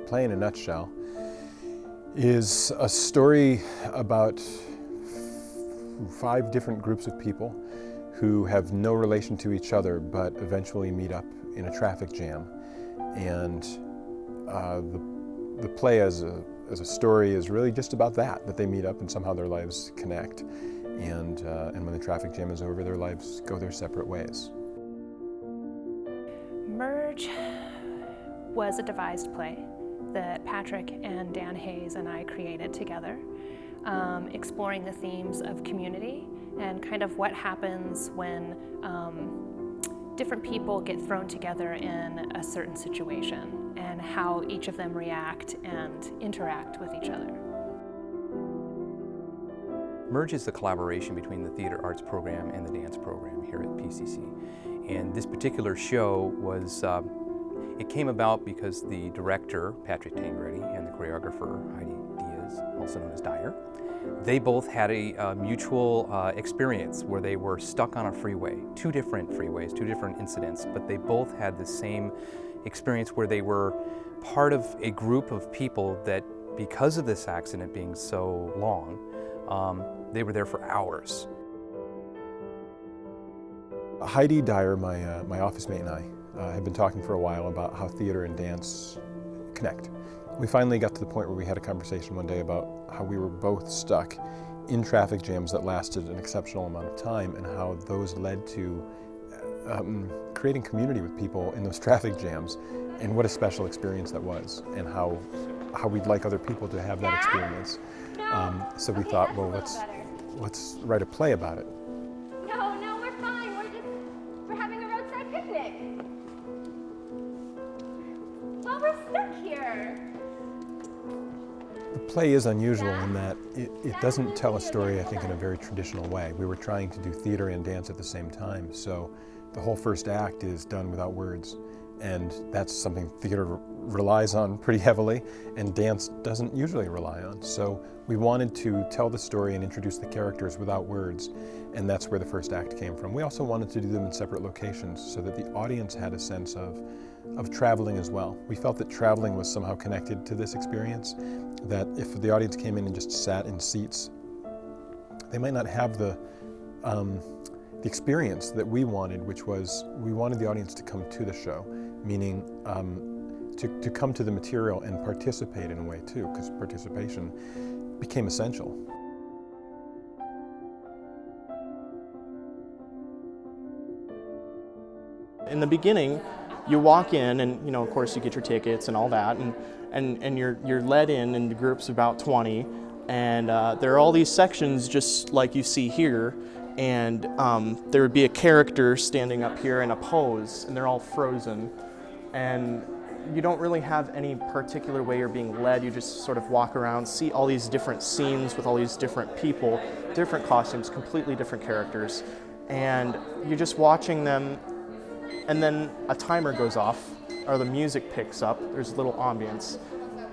play in a nutshell is a story about 5 different groups of people who have no relation to each other but eventually meet up in a traffic jam. And the play as a story is really just about that they meet up and somehow their lives connect. And when the traffic jam is over, their lives go their separate ways. Merge was a devised play that Patrick and Dan Hayes and I created together, exploring the themes of community and kind of what happens when different people get thrown together in a certain situation and how each of them react and interact with each other. Merge is the collaboration between the theater arts program and the dance program here at PCC. And this particular show was, it came about because the director, Patrick Tangredi, and the choreographer, Heidi Diaz, also known as Dyer, they both had a mutual experience where they were stuck on a freeway, 2 different freeways, 2 different incidents, but they both had the same experience where they were part of a group of people that, because of this accident being so long, they were there for hours. Heidi Dyer, my office mate, and I had been talking for a while about how theater and dance connect. We finally got to the point where we had a conversation one day about how we were both stuck in traffic jams that lasted an exceptional amount of time and how those led to creating community with people in those traffic jams, and what a special experience that was, and how we'd like other people to have that experience. So we thought, well, let's write a play about it. No, we're fine. We're having a roadside picnic. Well, we're stuck here. The play is unusual in that it doesn't tell a story, I think, in a very traditional way. We were trying to do theater and dance at the same time, so the whole first act is done without words. And that's something theater relies on pretty heavily, and dance doesn't usually rely on. So we wanted to tell the story and introduce the characters without words, and that's where the first act came from. We also wanted to do them in separate locations so that the audience had a sense of traveling as well. We felt that traveling was somehow connected to this experience, that if the audience came in and just sat in seats, they might not have the experience that we wanted, which was we wanted the audience to come to the show, meaning to come to the material and participate in a way too, because participation became essential. In the beginning, you walk in and, of course you get your tickets and all that, and you're led in groups of about 20, and there are all these sections just like you see here, and there would be a character standing up here in a pose, and they're all frozen, and you don't really have any particular way you're being led. You just sort of walk around, see all these different scenes with all these different people, different costumes, completely different characters, and you're just watching them, and then a timer goes off, or the music picks up, there's a little ambience,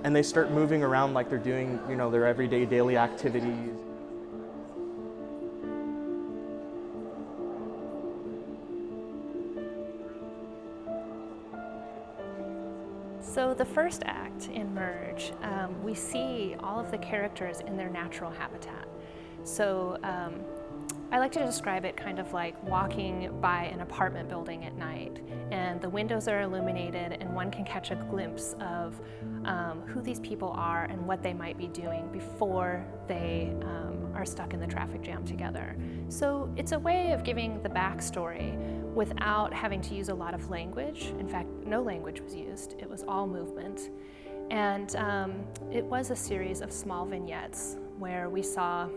and they start moving around like they're doing, their everyday daily activities. So the first act in Merge, we see all of the characters in their natural habitat. So I like to describe it kind of like walking by an apartment building at night, and the windows are illuminated and one can catch a glimpse of who these people are and what they might be doing before they are stuck in the traffic jam together. So it's a way of giving the backstory without having to use a lot of language. In fact, no language was used. It was all movement. And it was a series of small vignettes where we saw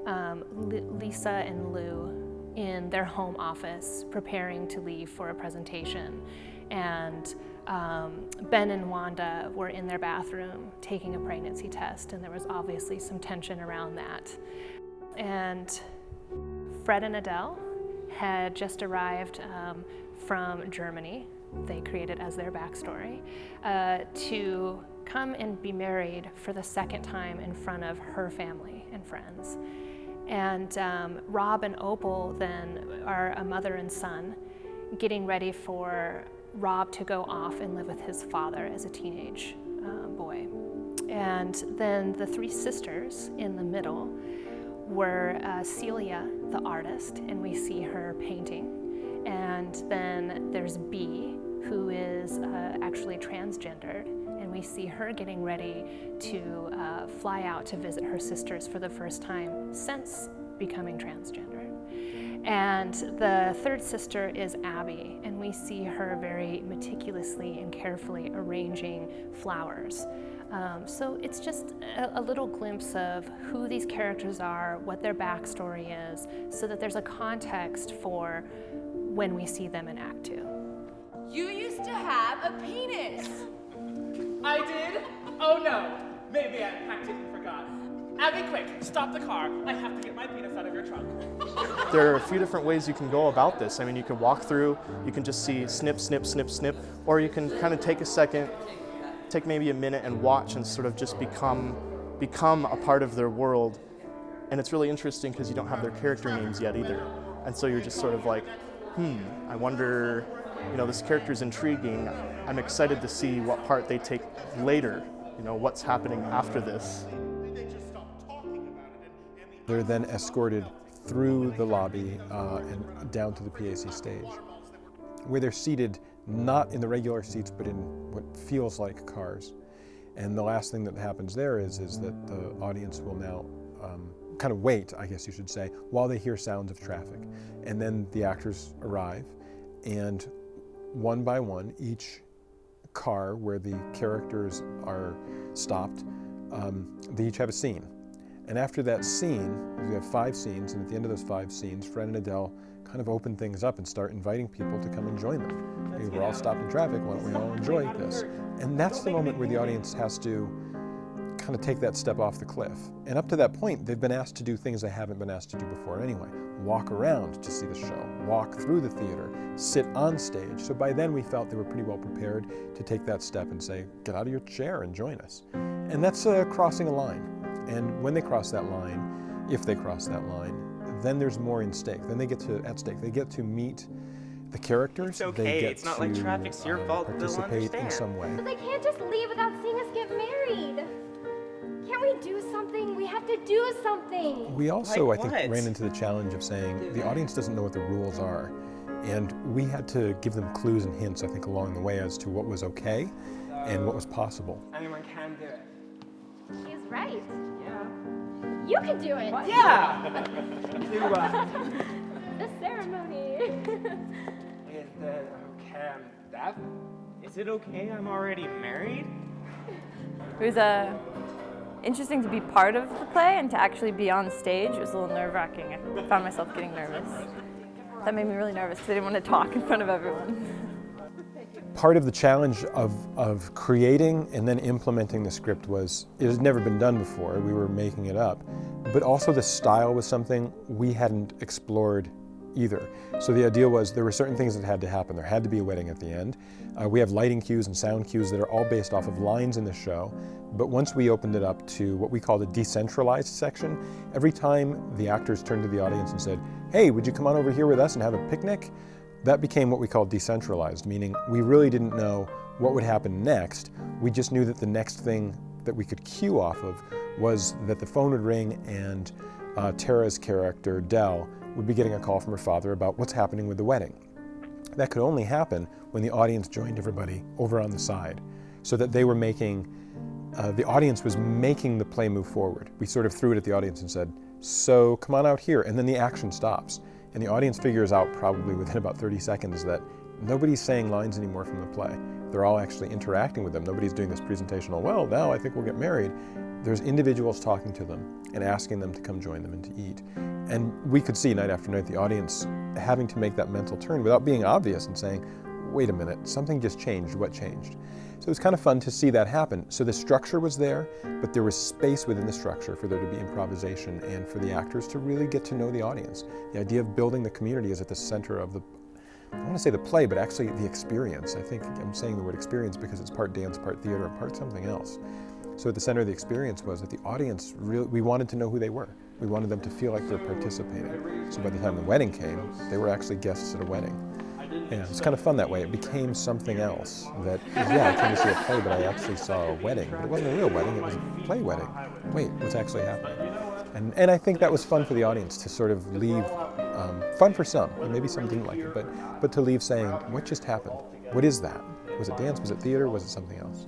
Lisa and Lou in their home office preparing to leave for a presentation. And Ben and Wanda were in their bathroom taking a pregnancy test, and there was obviously some tension around that. And Fred and Adele had just arrived from Germany. They created as their backstory to come and be married for the second time in front of her family and friends. And Rob and Opal then are a mother and son getting ready for Rob to go off and live with his father as a teenage boy. And then the three sisters in the middle were Celia, the artist, and we see her painting. And then there's B, who is actually transgendered, and we see her getting ready to fly out to visit her sisters for the first time since becoming transgender. And the third sister is Abby, and we see her very meticulously and carefully arranging flowers. So it's just a little glimpse of who these characters are, what their backstory is, so that there's a context for when we see them in Act 2. You used to have a penis. I did? Oh no. Maybe I packed it and forgot. Abby, quick, stop the car. I have to get my penis out of your trunk. There are a few different ways you can go about this. I mean, you can walk through, you can just see snip, snip, snip, snip, or you can kind of take a second, take maybe a minute and watch and sort of just become a part of their world. And it's really interesting because you don't have their character names yet either. And so you're just sort of like, I wonder, this character's intriguing. I'm excited to see what part they take later, what's happening after this. They're then escorted through the lobby and down to the PAC stage, where they're seated not in the regular seats, but in what feels like cars. And the last thing that happens there is that the audience will now kind of wait, I guess you should say, while they hear sounds of traffic. And then the actors arrive, and one by one, each car where the characters are stopped, they each have a scene. And after that scene, we have 5 scenes, and at the end of those 5 scenes, Fred and Adele kind of open things up and start inviting people to come and join them. Hey, we're all stopped in traffic, why don't we all enjoy this? And that's the moment where the audience has to kind of take that step off the cliff. And up to that point, they've been asked to do things they haven't been asked to do before anyway. Walk around to see the show, walk through the theater, sit on stage. So by then we felt they were pretty well prepared to take that step and say, get out of your chair and join us. And that's crossing a line. And when they cross that line, if they cross that line, then there's more in stake. Then they get to meet the characters. It's okay. They get it's not like traffic's your fault. They'll participate in understand. some way. But they can't just leave without seeing us get married. Can't we do something? We have to do something. We also, Like I think, what? ran into the challenge of saying the audience doesn't know what the rules are. And we had to give them clues and hints, I think, along the way as to what was okay and what was possible. Anyone can do it. She's right. Yeah. You can do it. Yeah! The ceremony. Is that okay? Is it okay I'm already married? It was interesting to be part of the play and to actually be on stage. It was a little nerve-wracking. I found myself getting nervous. That made me really nervous because I didn't want to talk in front of everyone. Part of the challenge of creating and then implementing the script was, it had never been done before, we were making it up, but also the style was something we hadn't explored either. So the idea was there were certain things that had to happen. There had to be a wedding at the end. We have lighting cues and sound cues that are all based off of lines in the show, but once we opened it up to what we call the decentralized section, every time the actors turned to the audience and said, hey, would you come on over here with us and have a picnic? That became what we call decentralized, meaning we really didn't know what would happen next. We just knew that the next thing that we could cue off of was that the phone would ring and Tara's character, Dell, would be getting a call from her father about what's happening with the wedding. That could only happen when the audience joined everybody over on the side, so that they were making, the audience was making the play move forward. We sort of threw it at the audience and said, so come on out here, and then the action stops. And the audience figures out probably within about 30 seconds that nobody's saying lines anymore from the play. They're all actually interacting with them. Nobody's doing this presentational, well, now I think we'll get married. There's individuals talking to them and asking them to come join them and to eat. And we could see night after night the audience having to make that mental turn without being obvious and saying, wait a minute, something just changed, what changed? So it was kind of fun to see that happen. So the structure was there, but there was space within the structure for there to be improvisation and for the actors to really get to know the audience. The idea of building the community is at the center of the, I want to say the play, but actually the experience. I think I'm saying the word experience because it's part dance, part theater, and part something else. So at the center of the experience was that the audience, we wanted to know who they were. We wanted them to feel like they're participating. So by the time the wedding came, they were actually guests at a wedding. Yeah, it's kind of fun that way. It became something else. That, yeah, I came to see a play, but I actually saw a wedding. But it wasn't a real wedding, it was a play wedding. Wait, what's actually happening? And I think that was fun for the audience to sort of leave, fun for some, and maybe some didn't like it, but to leave saying, what just happened? What is that? Was it dance? Was it theater? Was it something else?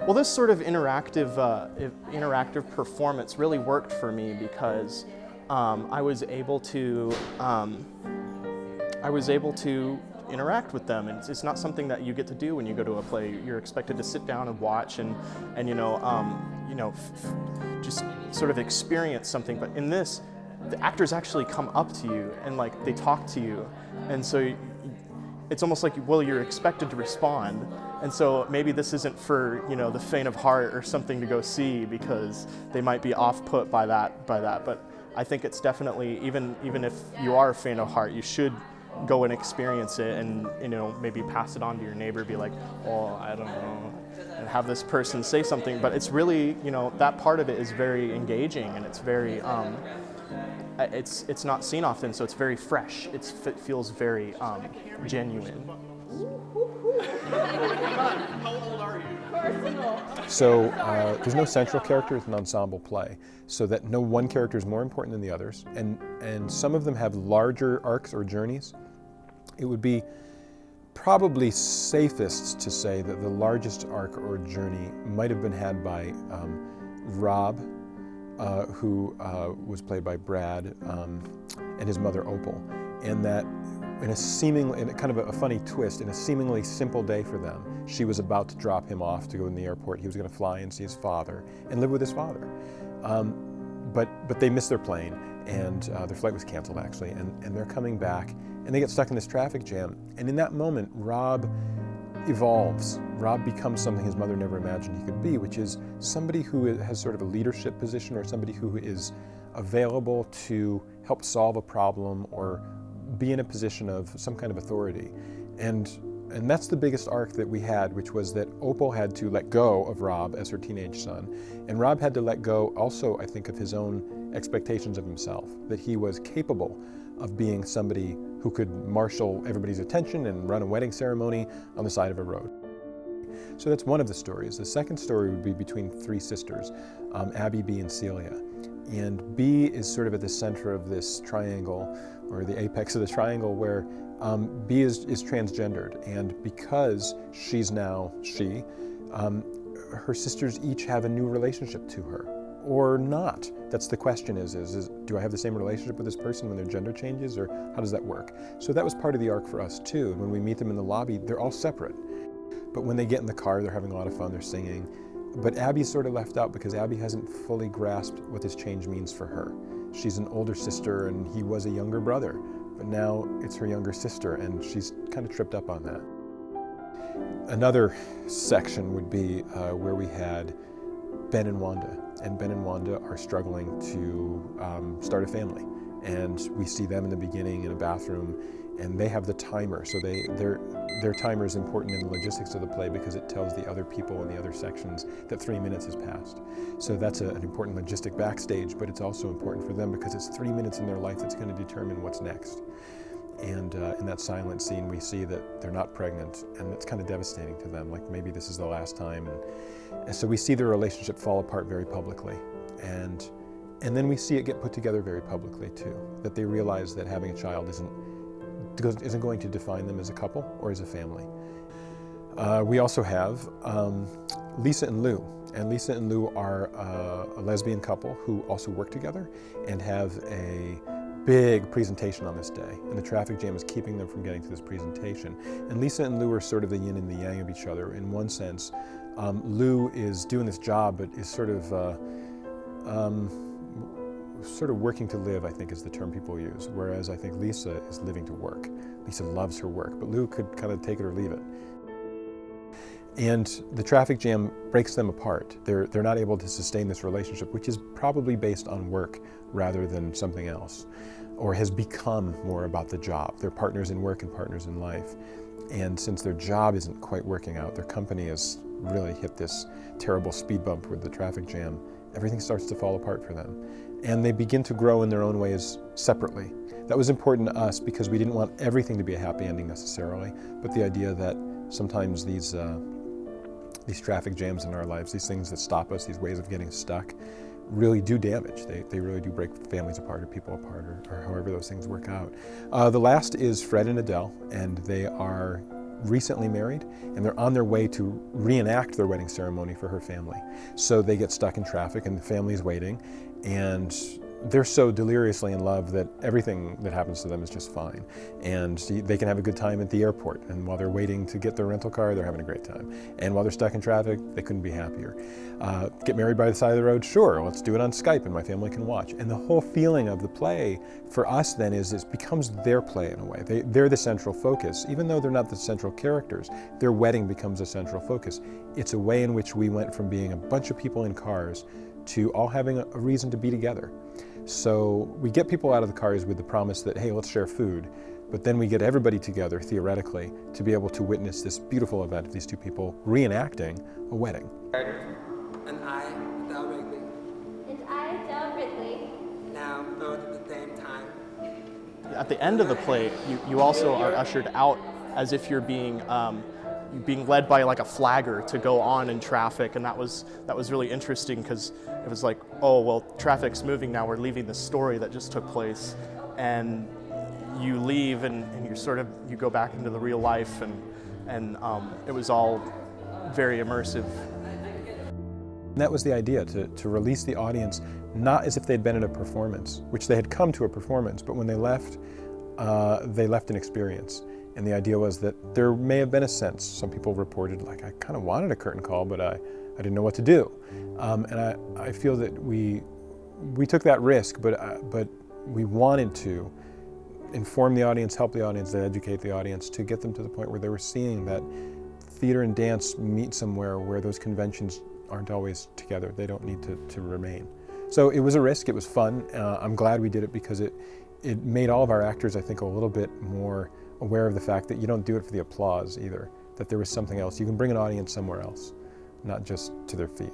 Well, this sort of interactive performance really worked for me because I was able to interact with them, and it's not something that you get to do when you go to a play. You're expected to sit down and watch and just sort of experience something. But in this, the actors actually come up to you and like they talk to you, and so it's almost like, well, you're expected to respond. And so maybe this isn't for, the faint of heart or something to go see because they might be off-put by that. But I think it's definitely, even if you are faint of heart, you should go and experience it and, maybe pass it on to your neighbor, be like, oh, I don't know, and have this person say something. But it's really, that part of it is very engaging, and it's very, it's not seen often, so it's very fresh. It feels very genuine. How old are you? So there's no central character, it's an ensemble play, so that no one character is more important than the others, and some of them have larger arcs or journeys. It would be probably safest to say that the largest arc or journey might have been had by Rob, who was played by Brad, and his mother Opal, and that in a kind of a funny twist, in a seemingly simple day for them, she was about to drop him off to go in the airport. He was going to fly and see his father and live with his father. But they missed their plane, and their flight was canceled actually, and they're coming back, and they get stuck in this traffic jam. And in that moment, Rob evolves. Rob becomes something his mother never imagined he could be, which is somebody who has sort of a leadership position, or somebody who is available to help solve a problem or be in a position of some kind of authority. And that's the biggest arc that we had, which was that Opal had to let go of Rob as her teenage son. And Rob had to let go also, I think, of his own expectations of himself, that he was capable of being somebody who could marshal everybody's attention and run a wedding ceremony on the side of a road. So that's one of the stories. The second story would be between three sisters, Abby, Bee, and Celia. And Bee is sort of at the center of this triangle, or the apex of the triangle, where Bee is transgendered. And because she's now she, her sisters each have a new relationship to her, or not. That's the question is do I have the same relationship with this person when their gender changes, or how does that work? So that was part of the arc for us too. When we meet them in the lobby, they're all separate. But when they get in the car, they're having a lot of fun, they're singing. But Abby's sort of left out because Abby hasn't fully grasped what this change means for her. She's an older sister and he was a younger brother, but now it's her younger sister and she's kind of tripped up on that. Another section would be where we had Ben and Wanda. And Ben and Wanda are struggling to start a family. And we see them in the beginning in a bathroom, and they have the timer. So their timer is important in the logistics of the play because it tells the other people in the other sections that 3 minutes has passed. So that's an important logistic backstage, but it's also important for them because it's 3 minutes in their life that's going to determine what's next. And in that silent scene, we see that they're not pregnant, and it's kind of devastating to them, like maybe this is the last time. And so we see their relationship fall apart very publicly. And then we see it get put together very publicly too, that they realize that having a child isn't going to define them as a couple or as a family. We also have Lisa and Lou. And Lisa and Lou are a lesbian couple who also work together and have a big presentation on this day. And the traffic jam is keeping them from getting to this presentation. And Lisa and Lou are sort of the yin and the yang of each other. In one sense, Lou is doing this job, but is sort of working to live, I think is the term people use, whereas I think Lisa is living to work. Lisa loves her work, but Lou could kind of take it or leave it. And the traffic jam breaks them apart. They're not able to sustain this relationship, which is probably based on work rather than something else, or has become more about the job. They're partners in work and partners in life. And since their job isn't quite working out, their company has really hit this terrible speed bump with the traffic jam, everything starts to fall apart for them. And they begin to grow in their own ways separately. That was important to us because we didn't want everything to be a happy ending necessarily, but the idea that sometimes these traffic jams in our lives, these things that stop us, these ways of getting stuck, really do damage. They really do break families apart or people apart, or however those things work out. The last is Fred and Adele, and they are recently married, and they're on their way to reenact their wedding ceremony for her family. So they get stuck in traffic, and the family's waiting, and they're so deliriously in love that everything that happens to them is just fine. And they can have a good time at the airport, and while they're waiting to get their rental car, they're having a great time. And while they're stuck in traffic, they couldn't be happier. Get married by the side of the road? Sure, let's do it on Skype and my family can watch. And the whole feeling of the play for us then is it becomes their play in a way. They're the central focus. Even though they're not the central characters, their wedding becomes a central focus. It's a way in which we went from being a bunch of people in cars to all having a reason to be together. So we get people out of the cars with the promise that, hey, let's share food. But then we get everybody together, theoretically, to be able to witness this beautiful event of these two people reenacting a wedding. And I, Adele Wrigley. And I, Adele Ridley. Now, both at the same time. At the end of the play, you also are ushered out as if you're being led by like a flagger to go on in traffic, and that was really interesting because it was like, oh well, traffic's moving now, we're leaving the story that just took place, and you leave and you go back into the real life, and it was all very immersive. And that was the idea, to release the audience not as if they'd been in a performance, which they had come to a performance, but when they left an experience. And the idea was that there may have been a sense, some people reported, like, I kind of wanted a curtain call, but I didn't know what to do. And I feel that we took that risk, but we wanted to inform the audience, help the audience, to educate the audience, to get them to the point where they were seeing that theater and dance meet somewhere where those conventions aren't always together. They don't need to remain. So it was a risk, it was fun. I'm glad we did it because it made all of our actors, I think, a little bit more aware of the fact that you don't do it for the applause either, that there was something else. You can bring an audience somewhere else, not just to their feet.